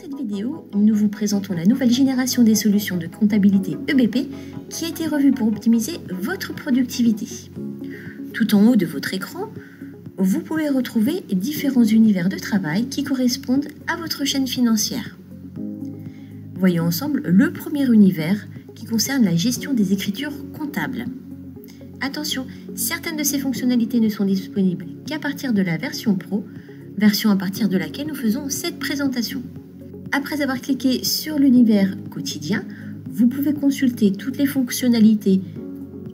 cette vidéo, nous vous présentons la nouvelle génération des solutions de comptabilité EBP qui a été revue pour optimiser votre productivité. Tout en haut de votre écran, vous pouvez retrouver différents univers de travail qui correspondent à votre chaîne financière. Voyons ensemble le premier univers qui concerne la gestion des écritures comptables. Attention, certaines de ces fonctionnalités ne sont disponibles qu'à partir de la version Pro, version à partir de laquelle nous faisons cette présentation. Après avoir cliqué sur l'univers quotidien, vous pouvez consulter toutes les fonctionnalités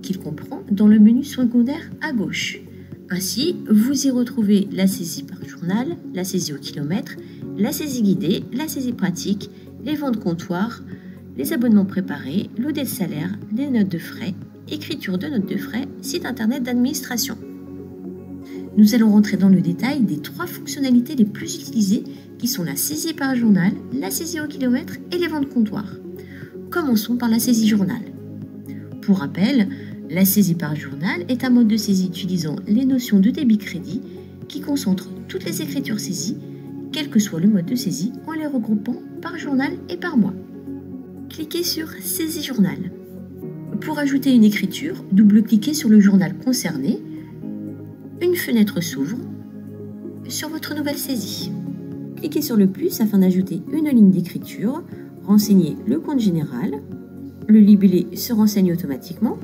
qu'il comprend dans le menu secondaire à gauche. Ainsi, vous y retrouvez la saisie par journal, la saisie au kilomètre, la saisie guidée, la saisie pratique, les ventes comptoirs, les abonnements préparés, l'audit de salaire, les notes de frais, écriture de notes de frais, site internet d'administration. Nous allons rentrer dans le détail des 3 fonctionnalités les plus utilisées qui sont la saisie par journal, la saisie au kilomètre et les ventes comptoirs. Commençons par la saisie journal. Pour rappel, la saisie par journal est un mode de saisie utilisant les notions de débit-crédit qui concentre toutes les écritures saisies, quel que soit le mode de saisie, en les regroupant par journal et par mois. Cliquez sur Saisie journal. Pour ajouter une écriture, double-cliquez sur le journal concerné. Une fenêtre s'ouvre sur votre nouvelle saisie. Cliquez sur le plus afin d'ajouter une ligne d'écriture, renseignez le compte général, le libellé se renseigne automatiquement,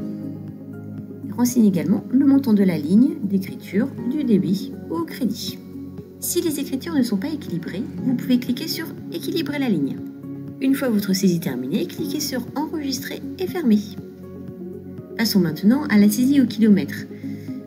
renseignez également le montant de la ligne d'écriture, du débit ou au crédit. Si les écritures ne sont pas équilibrées, vous pouvez cliquer sur Équilibrer la ligne. Une fois votre saisie terminée, cliquez sur Enregistrer et fermer. Passons maintenant à la saisie au kilomètre.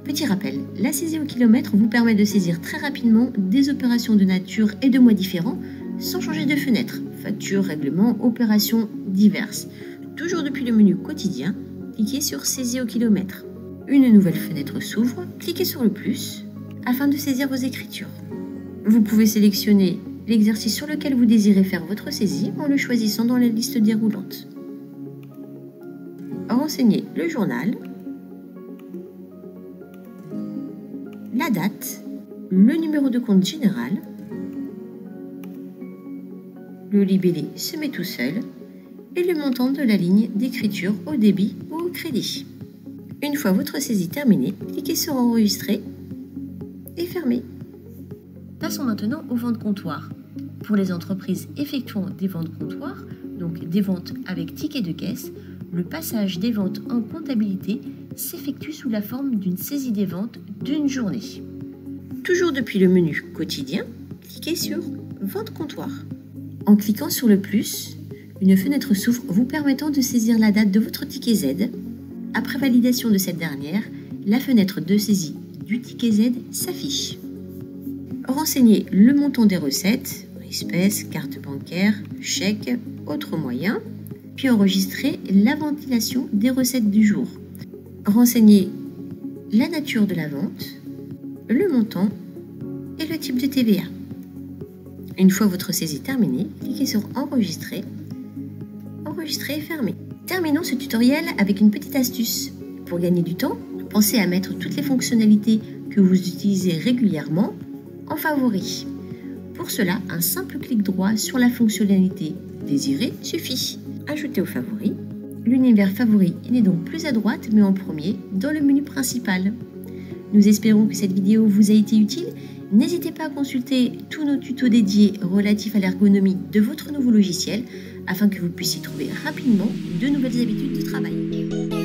Petit rappel, la saisie au kilomètre vous permet de saisir très rapidement des opérations de nature et de mois différents sans changer de fenêtre, factures, règlements, opérations diverses. Toujours depuis le menu quotidien, cliquez sur Saisie au kilomètre. Une nouvelle fenêtre s'ouvre, cliquez sur le plus afin de saisir vos écritures. Vous pouvez sélectionner l'exercice sur lequel vous désirez faire votre saisie en le choisissant dans la liste déroulante. Renseignez le journal, la date, le numéro de compte général, le libellé se met tout seul et le montant de la ligne d'écriture au débit ou au crédit. Une fois votre saisie terminée, cliquez sur Enregistrer et fermer. Passons maintenant aux ventes comptoirs. Pour les entreprises effectuant des ventes comptoirs, donc des ventes avec ticket de caisse, le passage des ventes en comptabilité s'effectue sous la forme d'une saisie des ventes d'une journée. Toujours depuis le menu quotidien, cliquez sur Vente comptoir. En cliquant sur le plus, une fenêtre s'ouvre vous permettant de saisir la date de votre ticket Z. Après validation de cette dernière, la fenêtre de saisie du ticket Z s'affiche. Renseignez le montant des recettes, espèces, carte bancaire, chèque, autres moyens, puis enregistrez la ventilation des recettes du jour. Renseignez la nature de la vente, le montant et le type de TVA. Une fois votre saisie terminée, cliquez sur Enregistrer, Enregistrer et fermer. Terminons ce tutoriel avec une petite astuce. Pour gagner du temps, pensez à mettre toutes les fonctionnalités que vous utilisez régulièrement en favoris. Pour cela, un simple clic droit sur la fonctionnalité désirée suffit. Ajoutez aux favoris. L'univers favori n'est donc plus à droite mais en premier dans le menu principal. Nous espérons que cette vidéo vous a été utile. N'hésitez pas à consulter tous nos tutos dédiés relatifs à l'ergonomie de votre nouveau logiciel afin que vous puissiez trouver rapidement de nouvelles habitudes de travail.